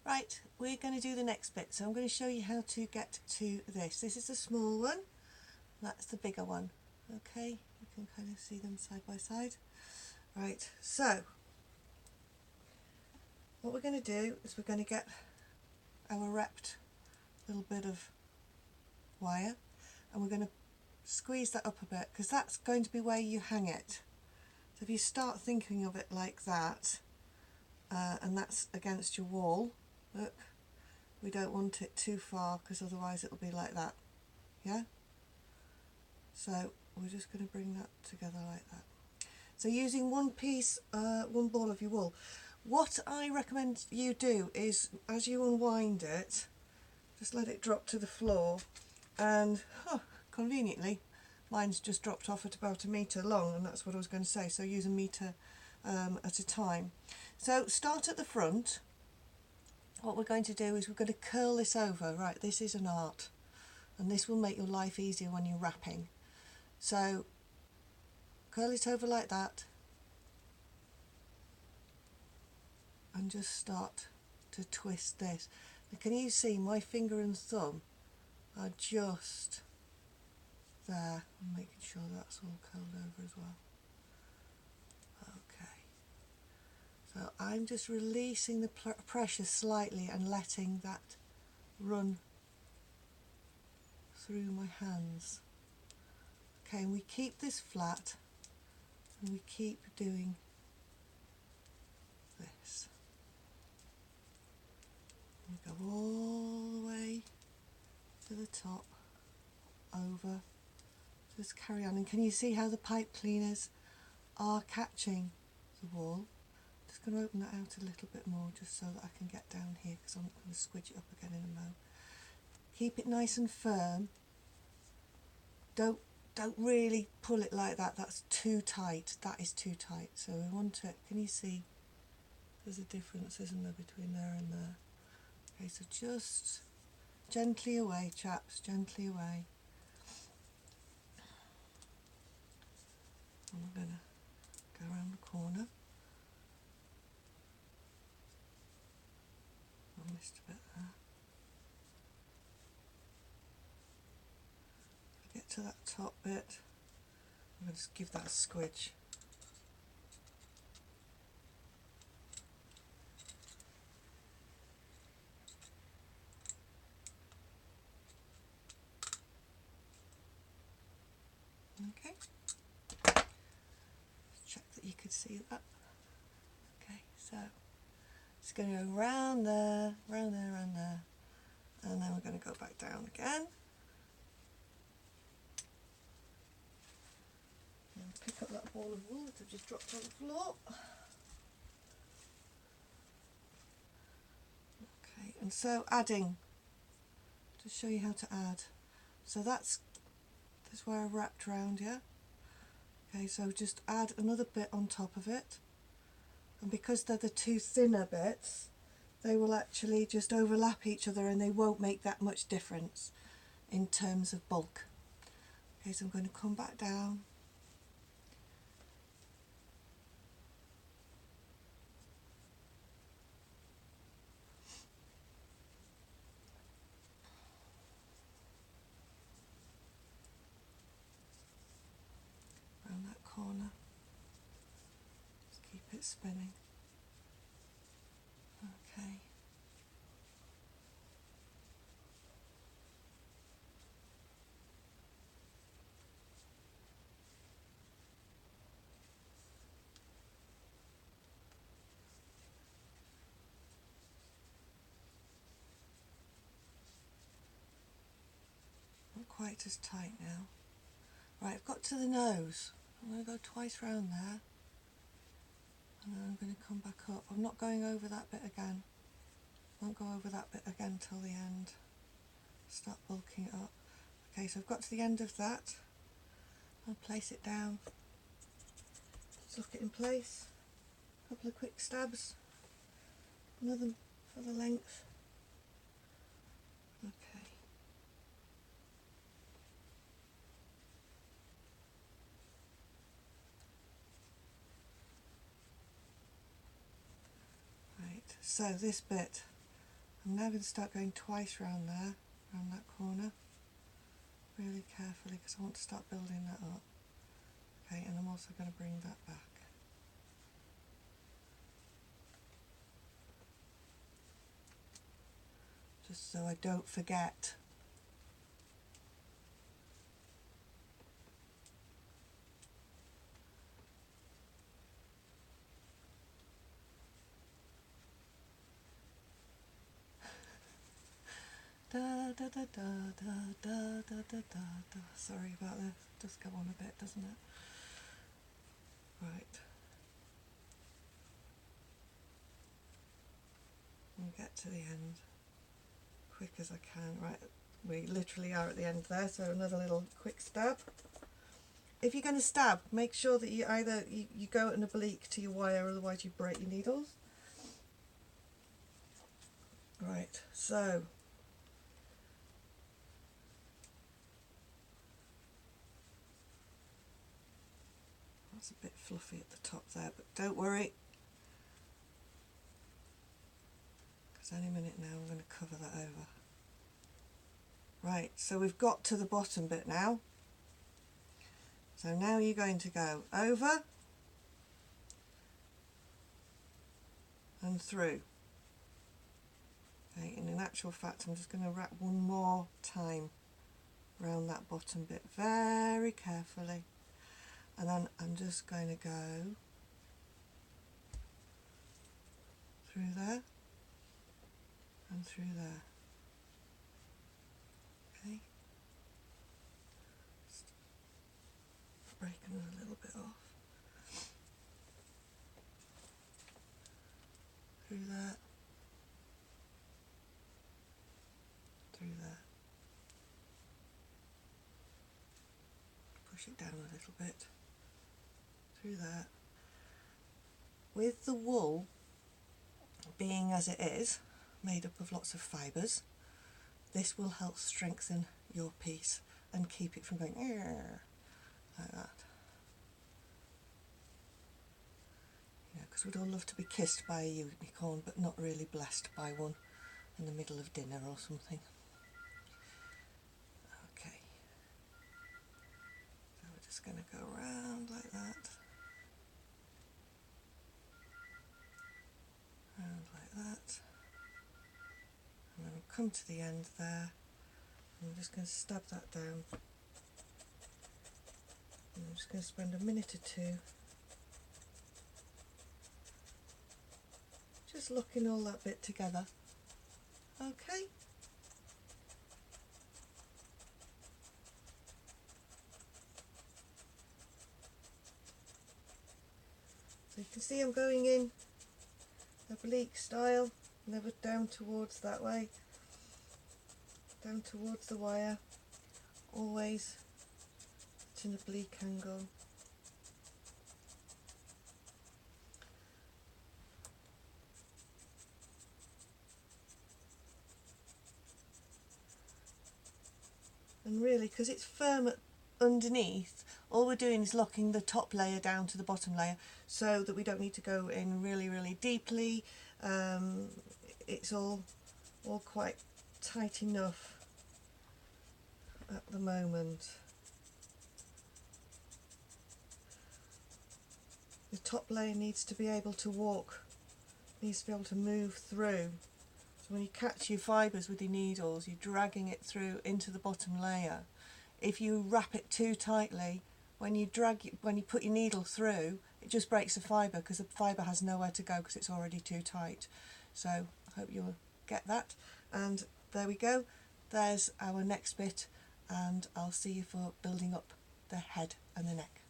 Right, we're going to do the next bit, so I'm going to show you how to get to this. This is the small one, that's the bigger one. Okay, you can kind of see them side by side. Right, so what we're going to do is we're going to get our wrapped little bit of wire and we're going to squeeze that up a bit because that's going to be where you hang it. So if you start thinking of it like that, and that's against your wall, look, we don't want it too far because otherwise it'll be like that, yeah? So we're just going to bring that together like that. So using one piece, one ball of your wool, what I recommend you do is as you unwind it, just let it drop to the floor and conveniently mine's just dropped off at about 1 metre long, and that's what I was going to say, so use 1 metre at a time. So start at the front. What we're going to do is we're going to curl this over. Right, this is an art and this will make your life easier when you're wrapping. So curl it over like that and just start to twist this. Now, can you see my finger and thumb are just there? I'm making sure that's all curled over as well. Okay, so I'm just releasing the pressure slightly and letting that run through my hands. Okay, and we keep this flat and we keep doing this. We go all the way to the top, over, just carry on. And can you see how the pipe cleaners are catching the wall? Just going to open that out a little bit more just so that I can get down here because I'm going to squidge it up again in a moment. Keep it nice and firm. Don't really pull it like that, that's too tight, that is too tight. So we want it, can you see there's a difference, isn't there, between there and there? Okay, so just gently away, chaps, gently away. And we're going to go around the corner. I missed a bit there. Get to that top bit, I'm going to just give that a squidge. Okay, check that you could see that. Okay, so it's going to go round there, round there, round there, and then we're going to go back down again. And pick up that ball of wool that I've just dropped on the floor. Okay, and so adding, to show you how to add. So that's where I wrapped round, yeah? Okay, so just add another bit on top of it. And because they're the two thinner bits, they will actually just overlap each other and they won't make that much difference in terms of bulk. Okay, so I'm going to come back down. Around that corner. Just keep it spinning. Okay. Not quite as tight now. Right, I've got to the nose. I'm going to go twice round there. And then I'm going to come back up. I'm not going over that bit again. I won't go over that bit again till the end. Start bulking it up. Okay, so I've got to the end of that. I'll place it down. Lock it in place. A couple of quick stabs. Another for the length. Okay. Right, so this bit I'm now going to start going twice round there, around that corner, really carefully because I want to start building that up. Okay, and I'm also going to bring that back. Just so I don't forget. Da, da, da, da, da, da, da, da, da. Sorry about that. It does go on a bit, doesn't it? Right. And get to the end quick as I can. Right, we literally are at the end there, so another little quick stab. If you're going to stab, make sure that you either you go at an oblique to your wire, otherwise you break your needles. Right, so that's a bit fluffy at the top there, but don't worry, because any minute now I'm going to cover that over. Right, so we've got to the bottom bit now. So now you're going to go over and through. Okay, and in actual fact I'm just going to wrap one more time around that bottom bit very carefully, and then I'm just going to go through there and through there. Okay, just breaking a little bit off. Through that, through there. Push it down a little bit. Through that. With the wool being as it is, made up of lots of fibres, this will help strengthen your piece and keep it from going like that. Because we'd all love to be kissed by a unicorn, but not really blessed by one in the middle of dinner or something. Okay, so we're just going to go round like that, round like that, and then we'll come to the end there, and I'm just going to stab that down, and I'm just going to spend a minute or two just locking all that bit together. Okay. So you can see I'm going in oblique style, never down towards that way, down towards the wire, always at an oblique angle. And really, because it's firm underneath, all we're doing is locking the top layer down to the bottom layer so that we don't need to go in really deeply. It's all quite tight enough at the moment. The top layer needs to be able to walk, needs to be able to move through. So when you catch your fibres with your needles, you're dragging it through into the bottom layer. If you wrap it too tightly, when you put your needle through, it just breaks the fibre because the fibre has nowhere to go because it's already too tight. So I hope you'll get that. And there we go. There's our next bit, and I'll see you for building up the head and the neck.